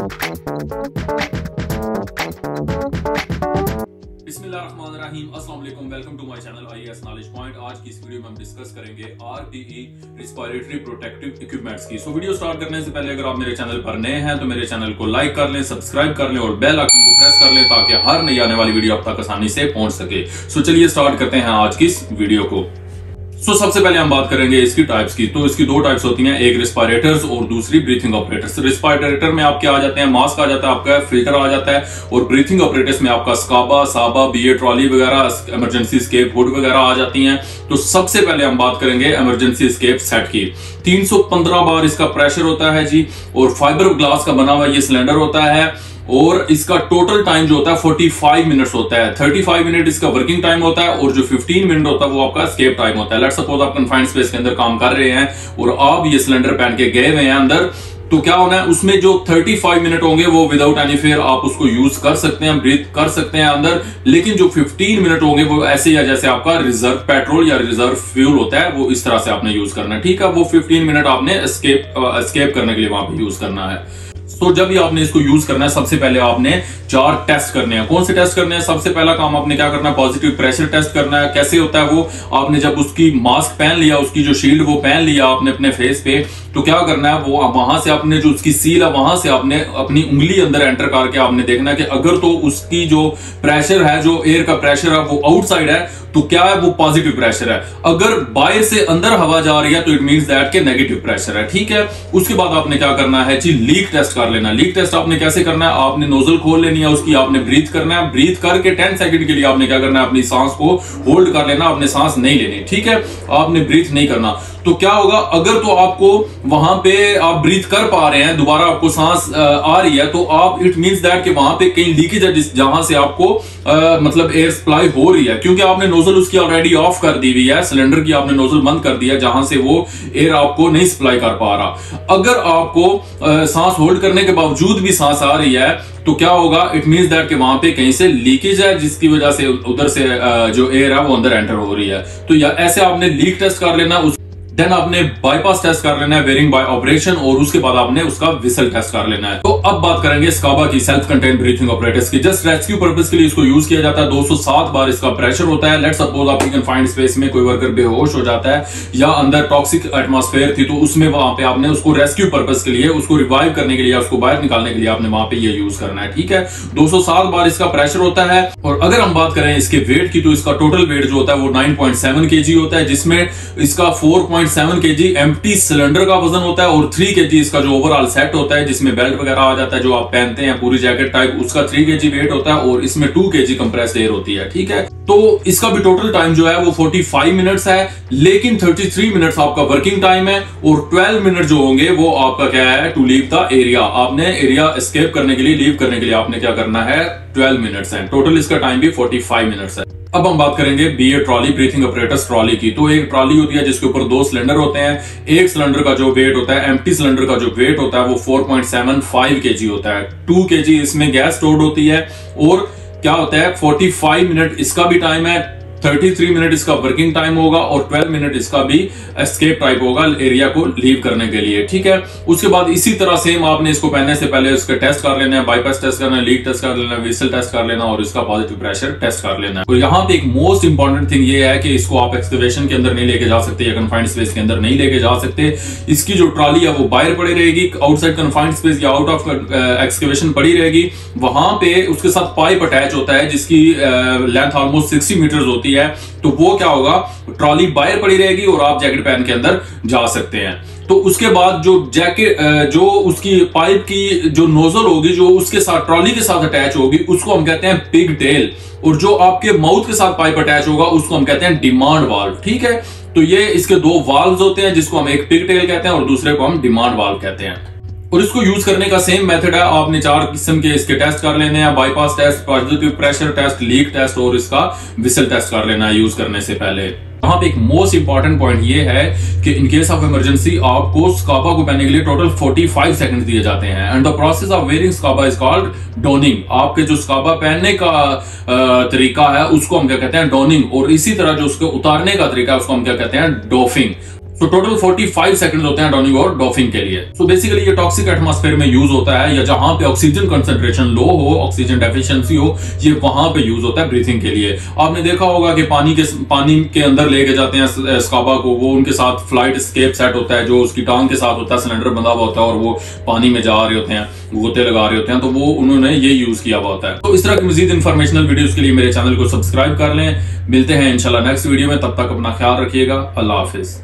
बिस्मिल्लाहिर्रहमानिर्रहीम, अस्सलाम वालेकुम, welcome to my channel IAS knowledge point. आज की इस वीडियो में हम डिस्कस करेंगे RPE रिस्पिरेटरी प्रोटेक्टिव इक्विपमेंट्स की। वीडियो स्टार्ट करने से पहले अगर आप मेरे चैनल पर नए हैं तो मेरे चैनल को लाइक कर लें, सब्सक्राइब कर लें और बेल आइकन को प्रेस कर लें ताकि हर नई आने वाली वीडियो आप तक आसानी से पहुंच सके। चलिए स्टार्ट करते हैं आज की इस वीडियो को। सबसे पहले हम बात करेंगे इसकी टाइप्स की। तो इसकी दो टाइप्स होती हैं, एक रिस्पिरेटर्स और दूसरी ब्रीथिंग ऑपरेटर्स। रिस्पिरेटर में आपके आ जाते हैं मास्क आ जाता है, आपका फिल्टर आ जाता है, और ब्रीथिंग ऑपरेटर्स में आपका स्काबा, साबा, BA ट्रॉली वगैरह, इमरजेंसी एस्केप हुड वगैरह आ जाती हैं। तो सबसे पहले हम बात करेंगे इमरजेंसी एस्केप सेट की। 315 बार इसका प्रेशर होता है जी, और फाइबर ग्लास का बना हुआ ये सिलेंडर होता है, और इसका टोटल टाइम जो होता है 45 मिनट्स होता है। 35 मिनट इसका वर्किंग टाइम होता है, और जो 15 मिनट होता है वो आपका एस्केप टाइम होता है। लेट्स सपोज आप कन्फाइंड स्पेस के अंदर काम कर रहे हैं और आप ये सिलेंडर पहन के गए हुए हैं अंदर, तो क्या होना है उसमें जो 35 मिनट होंगे वो विदाउट एनी फेयर आप उसको यूज कर सकते हैं, ब्रीथ कर सकते हैं अंदर। लेकिन जो 15 मिनट होंगे वो ऐसे या जैसे आपका रिजर्व पेट्रोल या रिजर्व फ्यूल होता है, वो इस तरह से आपने यूज करना है। ठीक है, वो 15 मिनट आपने एस्केप करने के लिए वहां पे यूज करना है। तो जब भी आपने इसको यूज करना है, सबसे पहले आपने 4 टेस्ट करने हैं। कौन से टेस्ट करने हैं? सबसे पहला काम आपने क्या करना है, पॉजिटिव प्रेशर टेस्ट करना है। कैसे होता है वो? आपने जब उसकी मास्क पहन लिया, उसकी जो शील्ड वो पहन लिया आपने अपने फेस पे, तो क्या करना है, वो वहां से आपने जो उसकी सील है वहां से आपने अपनी उंगली अंदर एंटर करके आपने देखना है कि अगर तो उसकी जो प्रेशर है, जो एयर का प्रेशर है वो आउटसाइड है, तो क्या है वो पॉजिटिव प्रेशर है। अगर बाहर से अंदर हवा जा रही है तो इट मींस दैट के नेगेटिव प्रेशर है। ठीक है, उसके बाद आपने क्या करना है जी, लीक टेस्ट कर लेना। लीक टेस्ट आपने कैसे करना है, आपने नोजल खोल लेनी है उसकी, आपने ब्रीथ करना है। ब्रीथ करके 10 सेकंड के लिए आपने क्या करना है, अपनी सांस को होल्ड कर लेना, आपने सांस नहीं लेनी। ठीक है, आपने ब्रीथ नहीं करना। तो क्या होगा, अगर तो आपको वहां पे आप ब्रीथ कर पा रहे हैं, दोबारा आपको सांस आ रही है, तो आप इट मींस दैट कि वहां पे कहीं लीकेज है जहां से आपको मतलब एयर सप्लाई हो रही है, क्योंकि आपने नोजल उसकी ऑलरेडी ऑफ कर दी हुई है, सिलेंडर की आपने नोजल बंद कर दिया जहां से वो एयर आपको नहीं सप्लाई कर पा रहा। अगर आपको सांस होल्ड करने के बावजूद भी सांस आ रही है, तो क्या होगा, इट मींस दैट कि वहां पे कहीं से लीकेज है जिसकी वजह से उधर से जो एयर है वो अंदर एंटर हो रही है। तो या ऐसे आपने लीक टेस्ट कर लेना। देन आपने बाईपास टेस्ट कर लेना है, वेयरिंग बाय ऑपरेशन, और उसके बाद आपने उसका विसल टेस्ट कर लेना है। तो अब बात करेंगे स्काबा की, सेल्फ कंटेन्ड ब्रीथिंग ऑपरेटर्स की। जस्ट रेस्क्यू पर्पस के लिए इसको यूज किया जाता है। 207 बार इसका प्रेशर होता है। लेट्स सपोज आपकी कन्फाइंड स्पेस में कोई वर्कर बेहोश हो जाता है या अंदर टॉक्सिक एटमॉस्फेयर थी, तो उसमें वहां पे आपने उसको रेस्क्यू पर्पस के लिए, उसको रिवाइव करने के लिए, उसको बाहर निकालने के लिए आपने वहां पे ये यूज करना है। ठीक है, 207 बार इसका प्रेशर होता है। और अगर हम बात करें इसके वेट की, तो इसका टोटल वेट जो होता है वो 9.7 kg होता है, जिसमें इसका 4.7 kg एम्प्टी सिलेंडर का वजन होता है, और 3 kg इसका जो ओवरऑल सेट होता है जिसमें बेल्ट वगैरह आ जाता है जो आप पहनते हैं, पूरी जैकेट टाइप, उसका 3 kg वेट होता है, और इसमें 2 kg कंप्रेस्ड एयर होती है। ठीक है, तो इसका भी टोटल टाइम जो है वो 45 मिनट्स है, लेकिन 33 मिनट्स आपका वर्किंग टाइम है, और 12 मिनट जो होंगे वो आपका क्या है, टू लीव द एरिया। आपने एरिया एस्केप करने के लिए, लीव करने के लिए आपने क्या करना है, 12 मिनट्स है। टोटल इसका टाइम भी 45 मिनट्स है। अब हम बात करेंगे BA trolley, breathing operators trolley की। तो एक ट्रॉली होती है जिसके ऊपर 2 सिलेंडर होते हैं। एक सिलेंडर का जो वेट होता है, एम्प्टी सिलेंडर का जो वेट होता है वो 4.75 kg होता है। 2 kg इसमें गैस स्टोर्ड होती है, और क्या होता है 45 मिनट इसका भी टाइम है, 33 मिनट इसका वर्किंग टाइम होगा, और 12 मिनट इसका भी एस्केप टाइप होगा एरिया को लीव करने के लिए। ठीक है, उसके बाद इसी तरह सेम आपने इसको पहनने से पहले इसका टेस्ट कर लेना है, बाईपास टेस्ट करना है, लीक टेस्ट कर लेना है, विसल टेस्ट कर लेना, और इसका पॉजिटिव प्रेशर टेस्ट कर लेना है। तो यहाँ पे एक मोस्ट इंपॉर्टेंट थिंग ये है कि इसको आप एक्सकवेशन के अंदर नहीं लेके जा सकते, या कन्फाइंड स्पेस के अंदर नहीं लेके जा सकते। इसकी जो ट्रॉली है वो बाहर पड़ी रहेगी, आउटसाइड कन्फाइंड स्पेस या आउट ऑफ एक्सकवेशन पड़ी रहेगी। वहां पे उसके साथ पाइप अटैच होता है जिसकी लेंथ ऑलमोस्ट 60 मीटर होती है। तो वो क्या होगा, ट्रॉली बाहर पड़ी रहेगी और आप जैकेट पहन के अंदर जा सकते हैं। तो उसके बाद जो जैकेट, जो उसकी पाइप की जो नोजल होगी, जो उसके साथ ट्रॉली के साथ अटैच होगी, उसको हम कहते हैं पिग टेल, और जो आपके माउथ के साथ पाइप अटैच होगा उसको हम कहते हैं डिमांड वाल्व। ठीक है, तो ये इसके 2 वाल्व्स होते हैं, जिसको हम एक पिग टेल कहते हैं और दूसरे को हम डिमांड वाल्व कहते हैं। और इसको यूज करने का सेम मेथड है। आपने 4 किस्म के इसके टेस्ट कर लेने हैं, bypass test, positive pressure test, leak test, और इसका विसल टेस्ट कर लेना है यूज करने से पहले। यहाँ पे एक मोस्ट इंपॉर्टेंट पॉइंट ये है कि इन केस ऑफ इमरजेंसी आपको स्काबा को पहनने के लिए टोटल 45 सेकंड दिए जाते हैं। And the process of wearing scuba is called donning. आपके जो स्काबा पहनने का तरीका है उसको हम क्या कहते हैं, डोनिंग। और इसी तरह जो उसको उतारने का तरीका है उसको हम क्या कहते हैं, डोफिंग। सो टोटल 45 सेकंड होते हैं ड्राउनिंग और डॉफिंग के लिए। सो बेसिकली ये टॉक्सिक एटमॉस्फेयर में यूज होता है, या जहां पे ऑक्सीजन कंसंट्रेशन लो हो, ऑक्सीजन डेफिशिएंसी हो, ये वहां पे यूज होता है ब्रीथिंग के लिए। आपने देखा होगा कि पानी के अंदर लेके जाते हैं स्काबा को, वो उनके साथ फ्लाइट एस्केप सेट होता है जो उसकी टांग के साथ होता है, सिलेंडर बंधा हुआ होता है और वो पानी में जा रहे होते हैं, गोते लगा रहे होते हैं, तो वो उन्होंने ये यूज किया हुआ होता है। तो इस तरह की मजीद इंफॉर्मेशनल वीडियोस के लिए मेरे चैनल को सब्सक्राइब कर लें। मिलते हैं इंशाल्लाह नेक्स्ट वीडियो में, तब तक अपना ख्याल रखिएगा। अल्लाह हाफिज।